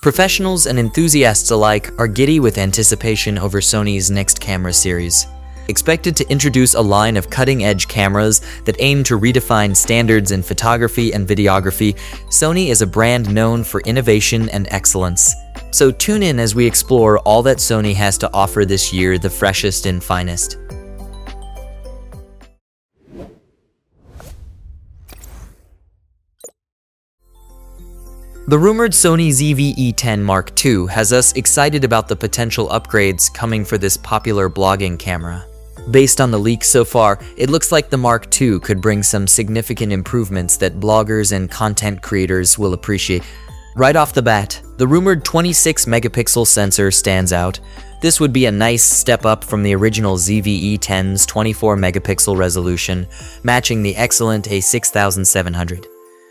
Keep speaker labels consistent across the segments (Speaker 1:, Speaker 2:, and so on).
Speaker 1: Professionals and enthusiasts alike are giddy with anticipation over Sony's next camera series. Expected to introduce a line of cutting-edge cameras that aim to redefine standards in photography and videography, Sony is a brand known for innovation and excellence. So tune in as we explore all that Sony has to offer this year, the freshest and finest. The rumored Sony E10 Mark II has us excited about the potential upgrades coming for this popular blogging camera. Based on the leaks so far, it looks like the Mark II could bring some significant improvements that bloggers and content creators will appreciate. Right off the bat, the rumored 26-megapixel sensor stands out. This would be a nice step up from the original E10's 24-megapixel resolution, matching the excellent A6700.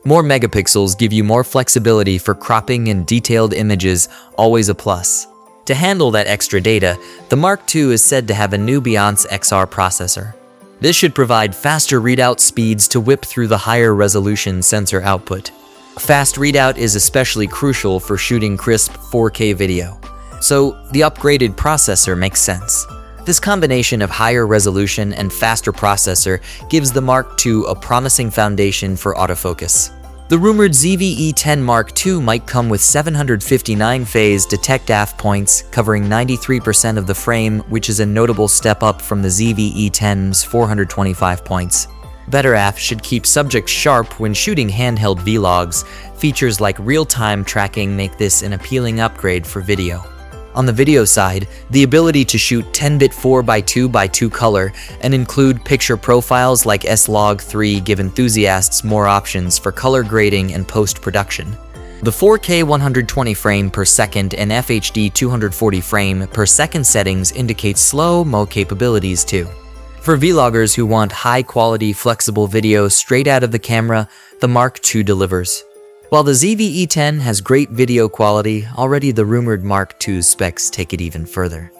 Speaker 1: More megapixels give you more flexibility for cropping and detailed images, always a plus. To handle that extra data, the Mark II is said to have a new Beyonce XR processor. This should provide faster readout speeds to whip through the higher resolution sensor output. Fast readout is especially crucial for shooting crisp 4K video, so the upgraded processor makes sense. This combination of higher resolution and faster processor gives the Mark II a promising foundation for autofocus. The rumored E10 Mark II might come with 759 phase detect AF points, covering 93% of the frame, which is a notable step up from the E10's 425 points. Better AF should keep subjects sharp when shooting handheld vlogs. Features like real-time tracking make this an appealing upgrade for video. On the video side, the ability to shoot 10-bit 4x2x2 color and include picture profiles like S-Log3 give enthusiasts more options for color grading and post-production. The 4K 120 frame per second and FHD 240 frame per second settings indicate slow-mo capabilities too. For vloggers who want high-quality, flexible video straight out of the camera, the Mark II delivers. While the E10 has great video quality, already the rumored Mark II specs take it even further.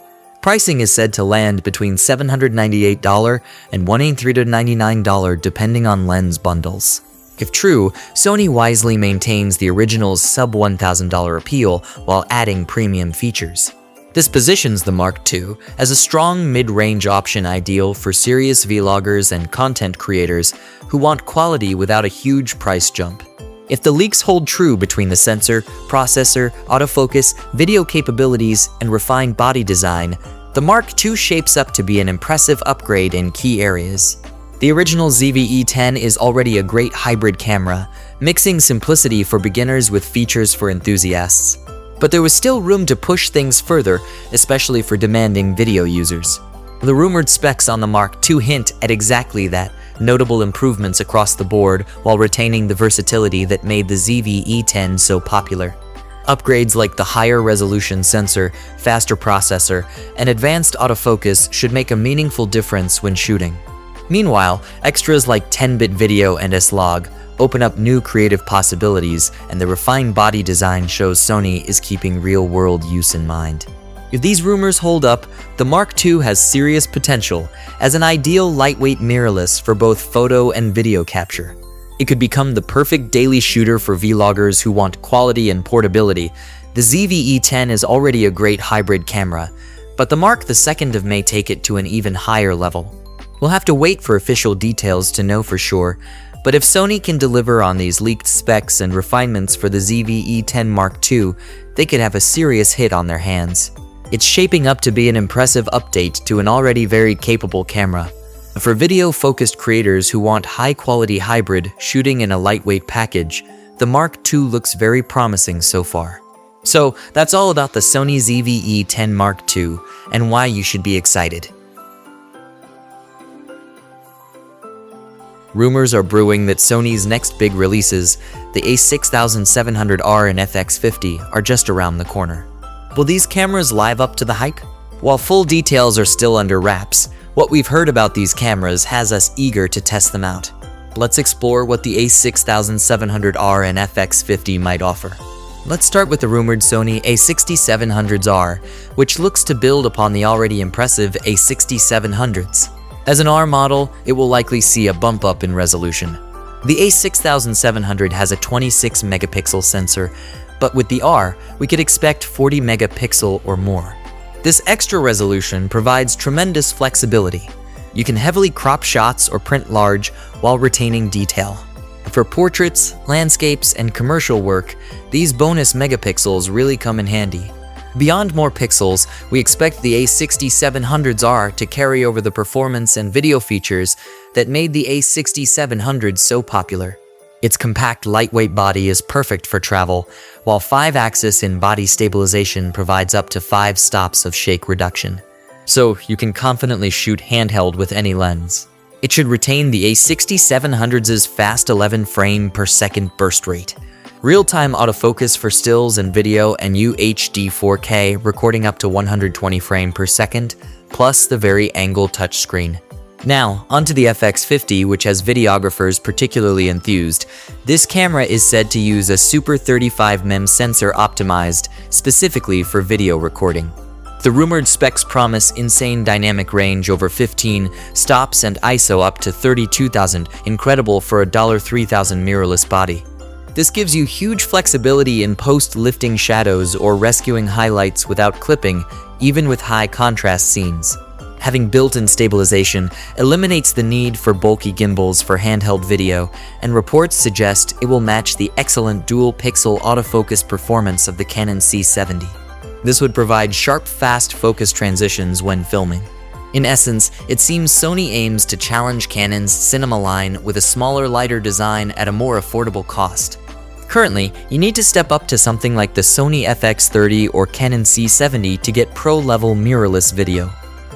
Speaker 1: Pricing is said to land between $798 and $1,399 depending on lens bundles. If true, Sony wisely maintains the original's sub-$1,000 appeal while adding premium features. This positions the Mark II as a strong mid-range option ideal for serious vloggers and content creators who want quality without a huge price jump. If the leaks hold true between the sensor, processor, autofocus, video capabilities, and refined body design, the Mark II shapes up to be an impressive upgrade in key areas. The original E10 is already a great hybrid camera, mixing simplicity for beginners with features for enthusiasts. But there was still room to push things further, especially for demanding video users. The rumored specs on the Mark II hint at exactly that. Notable improvements across the board while retaining the versatility that made the E10 so popular. Upgrades like the higher resolution sensor, faster processor, and advanced autofocus should make a meaningful difference when shooting. Meanwhile, extras like 10-bit video and S-Log open up new creative possibilities, and the refined body design shows Sony is keeping real-world use in mind. If these rumors hold up, the Mark II has serious potential as an ideal lightweight mirrorless for both photo and video capture. It could become the perfect daily shooter for vloggers who want quality and portability. The E10 is already a great hybrid camera, but the Mark II may take it to an even higher level. We'll have to wait for official details to know for sure, but if Sony can deliver on these leaked specs and refinements for the E10 Mark II, they could have a serious hit on their hands. It's shaping up to be an impressive update to an already very capable camera. For video-focused creators who want high-quality hybrid shooting in a lightweight package, the Mark II looks very promising so far. So that's all about the Sony E10 Mark II and why you should be excited. Rumors are brewing that Sony's next big releases, the A6700 R and FX50, are just around the corner. Will these cameras live up to the hype? While full details are still under wraps, what we've heard about these cameras has us eager to test them out. Let's explore what the A6700 R and FX50 might offer. Let's start with the rumored Sony A6700 R, which looks to build upon the already impressive A6700s. As an R model, it will likely see a bump up in resolution. The A6700 has a 26-megapixel sensor, but with the R, we could expect 40 megapixel or more. This extra resolution provides tremendous flexibility. You can heavily crop shots or print large while retaining detail. For portraits, landscapes, and commercial work, these bonus megapixels really come in handy. Beyond more pixels, we expect the A6700 R to carry over the performance and video features that made the A6700 so popular. Its compact, lightweight body is perfect for travel, while 5-axis in-body stabilization provides up to 5 stops of shake reduction. So you can confidently shoot handheld with any lens. It should retain the A6700's fast 11 frame per second burst rate, real-time autofocus for stills and video, and UHD 4K recording up to 120 frames per second, plus the vari-angle touchscreen. Now, onto the FX50, which has videographers particularly enthused. This camera is said to use a Super 35mm sensor optimized specifically for video recording. The rumored specs promise insane dynamic range over 15 stops and ISO up to 32,000, incredible for a $3,000 mirrorless body. This gives you huge flexibility in post-lifting shadows or rescuing highlights without clipping, even with high contrast scenes. Having built-in stabilization eliminates the need for bulky gimbals for handheld video, and reports suggest it will match the excellent dual-pixel autofocus performance of the Canon C70. This would provide sharp, fast focus transitions when filming. In essence, it seems Sony aims to challenge Canon's cinema line with a smaller, lighter design at a more affordable cost. Currently, you need to step up to something like the Sony FX30 or Canon C70 to get pro-level mirrorless video.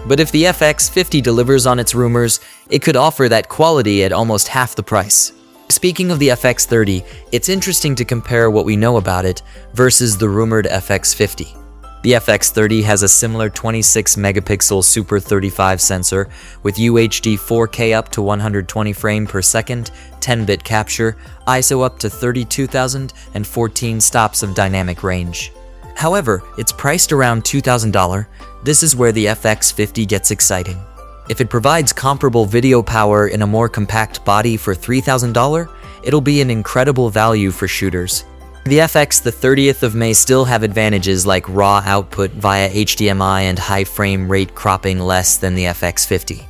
Speaker 1: But if the FX50 delivers on its rumors, it could offer that quality at almost half the price. Speaking of the FX30, it's interesting to compare what we know about it versus the rumored FX50. The FX30 has a similar 26 megapixel Super 35 sensor with UHD 4K up to 120 frames per second, 10-bit capture, ISO up to 32,000, and 14 stops of dynamic range. However, it's priced around $2,000. This is where the FX50 gets exciting. If it provides comparable video power in a more compact body for $3,000, it'll be an incredible value for shooters. The FX the 30th of May still have advantages like raw output via HDMI and high frame rate cropping less than the FX50.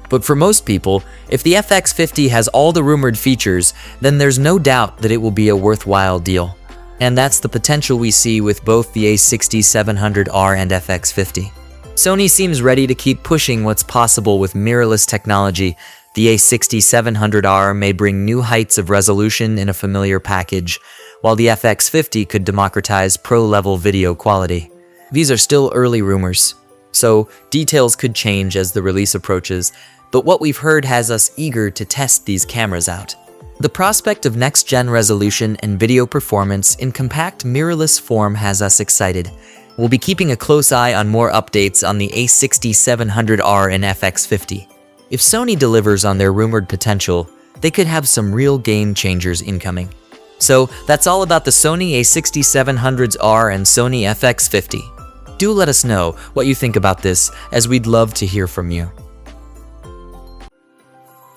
Speaker 1: But for most people, if the FX50 has all the rumored features, then there's no doubt that it will be a worthwhile deal. And that's the potential we see with both the A6700 R and FX50. Sony seems ready to keep pushing what's possible with mirrorless technology. The A6700 R may bring new heights of resolution in a familiar package, while the FX50 could democratize pro-level video quality. These are still early rumors, so details could change as the release approaches, but what we've heard has us eager to test these cameras out. The prospect of next-gen resolution and video performance in compact mirrorless form has us excited. We'll be keeping a close eye on more updates on the A6700 R and FX50. If Sony delivers on their rumored potential, they could have some real game changers incoming. So that's all about the Sony A6700 R and Sony FX50. Do let us know what you think about this, as we'd love to hear from you.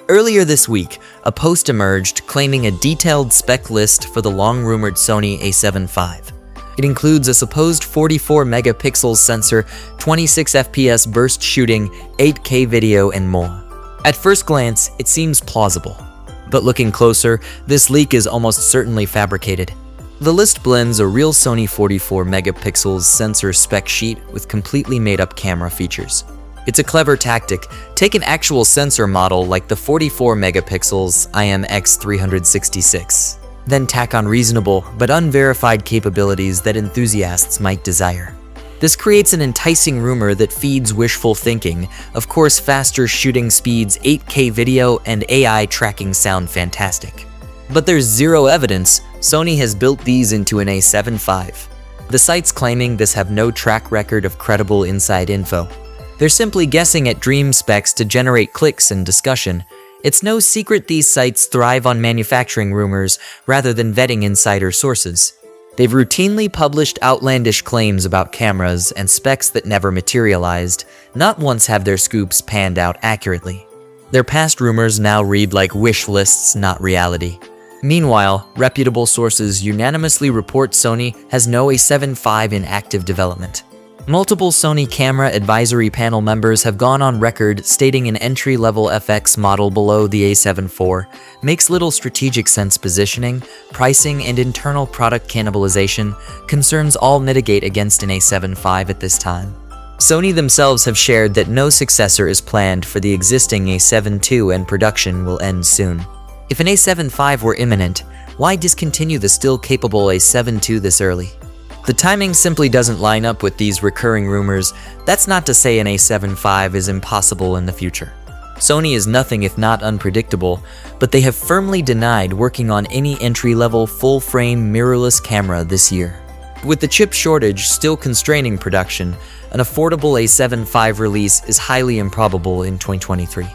Speaker 1: Earlier this week, a post emerged claiming a detailed spec list for the long-rumored Sony A7 IV. It includes a supposed 44 megapixel sensor, 26 FPS burst shooting, 8K video, and more. At first glance, it seems plausible. But looking closer, this leak is almost certainly fabricated. The list blends a real Sony 44 megapixels sensor spec sheet with completely made-up camera features. It's a clever tactic. Take an actual sensor model like the 44 megapixels IMX366, then tack on reasonable but unverified capabilities that enthusiasts might desire. This creates an enticing rumor that feeds wishful thinking. Of course, faster shooting speeds, 8K video, and AI tracking sound fantastic. But there's zero evidence Sony has built these into an A7 IV. The sites claiming this have no track record of credible inside info. They're simply guessing at dream specs to generate clicks and discussion. It's no secret these sites thrive on manufacturing rumors rather than vetting insider sources. They've routinely published outlandish claims about cameras and specs that never materialized. Not once have their scoops panned out accurately. Their past rumors now read like wish lists, not reality. Meanwhile, reputable sources unanimously report Sony has no A7 IV in active development. Multiple Sony camera advisory panel members have gone on record stating an entry-level FX model below the A7 IV makes little strategic sense. Positioning, pricing, and internal product cannibalization concerns all mitigate against an A7 V at this time. Sony themselves have shared that no successor is planned for the existing A7 II and production will end soon. If an A7 V were imminent, why discontinue the still capable A7 II this early? The timing simply doesn't line up with these recurring rumors. That's not to say an A7 V is impossible in the future. Sony is nothing if not unpredictable, but they have firmly denied working on any entry-level full-frame mirrorless camera this year. With the chip shortage still constraining production, an affordable A7 V release is highly improbable in 2023.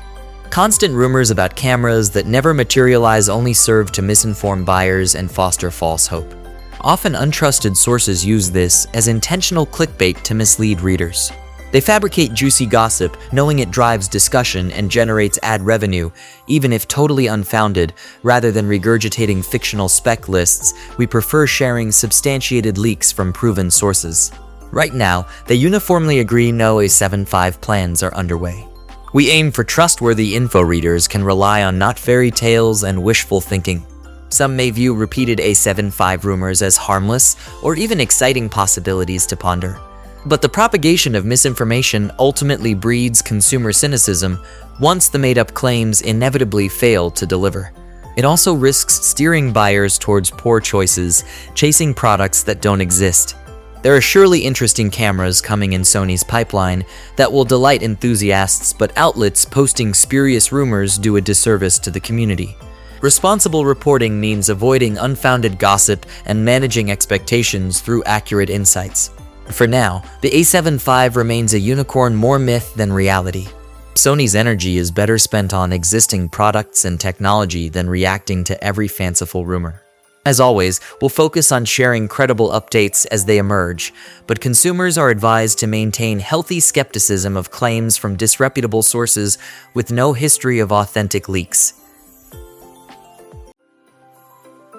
Speaker 1: Constant rumors about cameras that never materialize only serve to misinform buyers and foster false hope. Often untrusted sources use this as intentional clickbait to mislead readers. They fabricate juicy gossip, knowing it drives discussion and generates ad revenue, even if totally unfounded. Rather than regurgitating fictional spec lists, we prefer sharing substantiated leaks from proven sources. Right now, they uniformly agree no A7 V plans are underway. We aim for trustworthy info readers can rely on, not fairy tales and wishful thinking. Some may view repeated A7 V rumors as harmless or even exciting possibilities to ponder. But the propagation of misinformation ultimately breeds consumer cynicism once the made-up claims inevitably fail to deliver. It also risks steering buyers towards poor choices, chasing products that don't exist. There are surely interesting cameras coming in Sony's pipeline that will delight enthusiasts, but outlets posting spurious rumors do a disservice to the community. Responsible reporting means avoiding unfounded gossip and managing expectations through accurate insights. For now, the A7 V remains a unicorn, more myth than reality. Sony's energy is better spent on existing products and technology than reacting to every fanciful rumor. As always, we'll focus on sharing credible updates as they emerge, but consumers are advised to maintain healthy skepticism of claims from disreputable sources with no history of authentic leaks.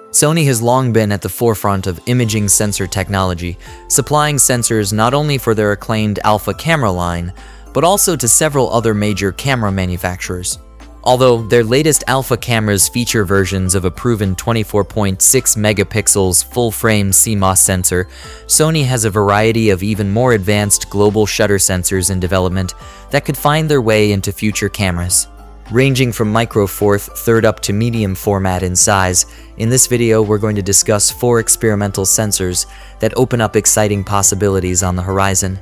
Speaker 1: Sony has long been at the forefront of imaging sensor technology, supplying sensors not only for their acclaimed Alpha camera line, but also to several other major camera manufacturers. Although their latest Alpha cameras feature versions of a proven 24.6 megapixels full-frame CMOS sensor, Sony has a variety of even more advanced global shutter sensors in development that could find their way into future cameras. Ranging from micro fourth third up to medium format in size, in this video we're going to discuss 4 experimental sensors that open up exciting possibilities on the horizon.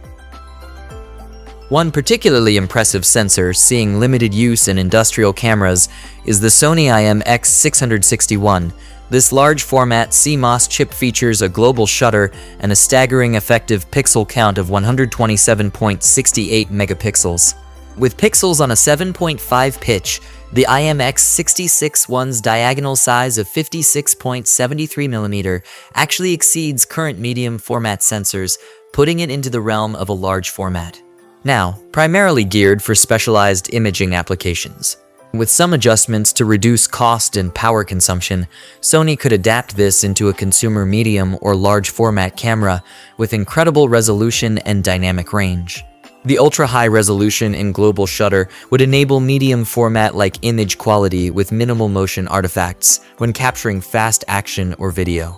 Speaker 1: One particularly impressive sensor seeing limited use in industrial cameras is the Sony A6700. This large format CMOS chip features a global shutter and a staggering effective pixel count of 127.68 megapixels. With pixels on a 7.5 pitch, the IMX66's diagonal size of 56.73mm actually exceeds current medium format sensors, putting it into the realm of a large format. Now, primarily geared for specialized imaging applications. With some adjustments to reduce cost and power consumption, Sony could adapt this into a consumer medium or large format camera with incredible resolution and dynamic range. The ultra-high resolution and global shutter would enable medium format-like image quality with minimal motion artifacts when capturing fast action or video.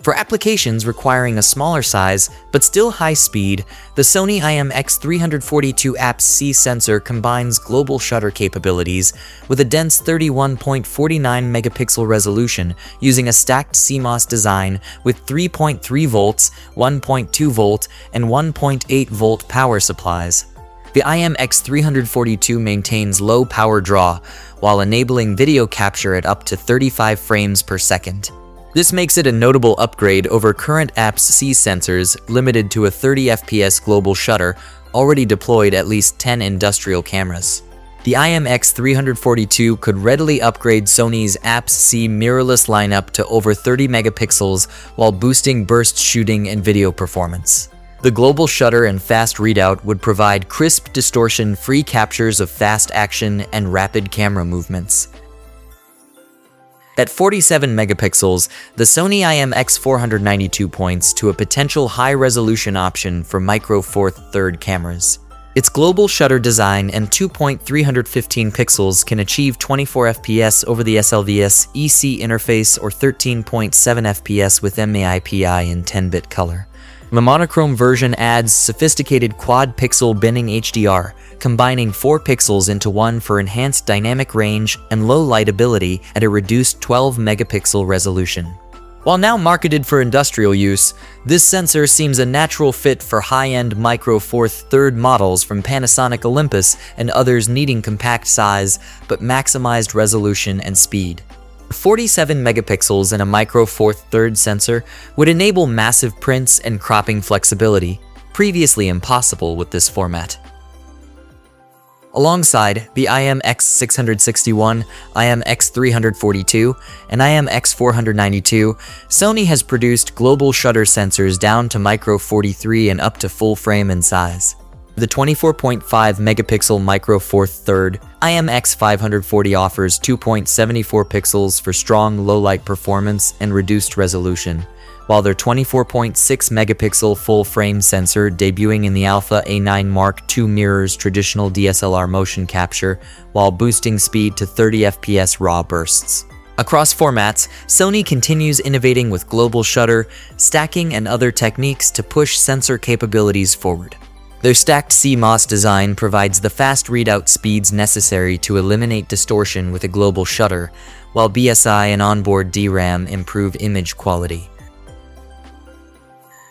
Speaker 1: For applications requiring a smaller size but still high speed, the Sony IMX342 APS-C sensor combines global shutter capabilities with a dense 31.49 megapixel resolution using a stacked CMOS design with 3.3 volts, 1.2 volt, and 1.8 volt power supplies. The IMX342 maintains low power draw while enabling video capture at up to 35 frames per second. This makes it a notable upgrade over current APS-C sensors limited to a 30 fps global shutter already deployed at least 10 industrial cameras. The IMX342 could readily upgrade Sony's APS-C mirrorless lineup to over 30 megapixels while boosting burst shooting and video performance. The global shutter and fast readout would provide crisp, distortion-free captures of fast action and rapid camera movements. At 47 megapixels, the Sony IMX492 points to a potential high-resolution option for micro Four Third cameras. Its global shutter design and 2.315 pixels can achieve 24 fps over the SLVS EC interface or 13.7 fps with MAIPI in 10-bit color. The monochrome version adds sophisticated quad-pixel binning HDR, combining 4 pixels into one for enhanced dynamic range and low light ability at a reduced 12-megapixel resolution. While now marketed for industrial use, this sensor seems a natural fit for high-end micro Four Third models from Panasonic Olympus and others needing compact size but maximized resolution and speed. 47 megapixels in a micro Four Third sensor would enable massive prints and cropping flexibility, previously impossible with this format. Alongside the IMX661, IMX342, and IMX492, Sony has produced global shutter sensors down to micro 43 and up to full frame in size. The 24.5 megapixel micro Four Third IMX540 offers 2.74 pixels for strong low-light performance and reduced resolution, while their 24.6 megapixel full-frame sensor debuting in the Alpha A9 Mark II mirrors traditional DSLR motion capture while boosting speed to 30 fps raw bursts. Across formats, Sony continues innovating with global shutter, stacking, and other techniques to push sensor capabilities forward. Their stacked CMOS design provides the fast readout speeds necessary to eliminate distortion with a global shutter, while BSI and onboard DRAM improve image quality.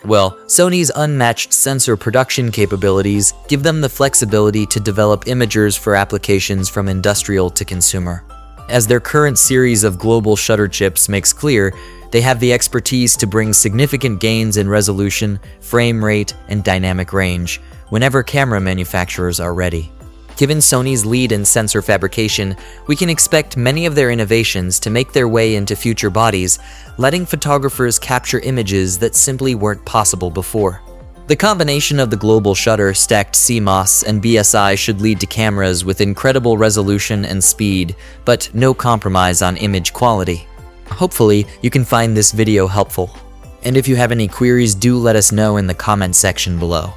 Speaker 1: Well, Sony's unmatched sensor production capabilities give them the flexibility to develop imagers for applications from industrial to consumer. As their current series of global shutter chips makes clear, they have the expertise to bring significant gains in resolution, frame rate, and dynamic range whenever camera manufacturers are ready. Given Sony's lead in sensor fabrication, we can expect many of their innovations to make their way into future bodies, letting photographers capture images that simply weren't possible before. The combination of the global shutter, stacked CMOS, and BSI should lead to cameras with incredible resolution and speed, but no compromise on image quality. Hopefully, you can find this video helpful. And if you have any queries, do let us know in the comment section below.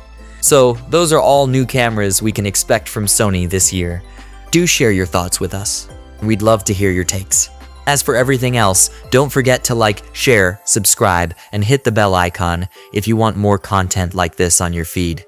Speaker 1: So, those are all new cameras we can expect from Sony this year. Do share your thoughts with us. We'd love to hear your takes. As for everything else, don't forget to like, share, subscribe, and hit the bell icon if you want more content like this on your feed.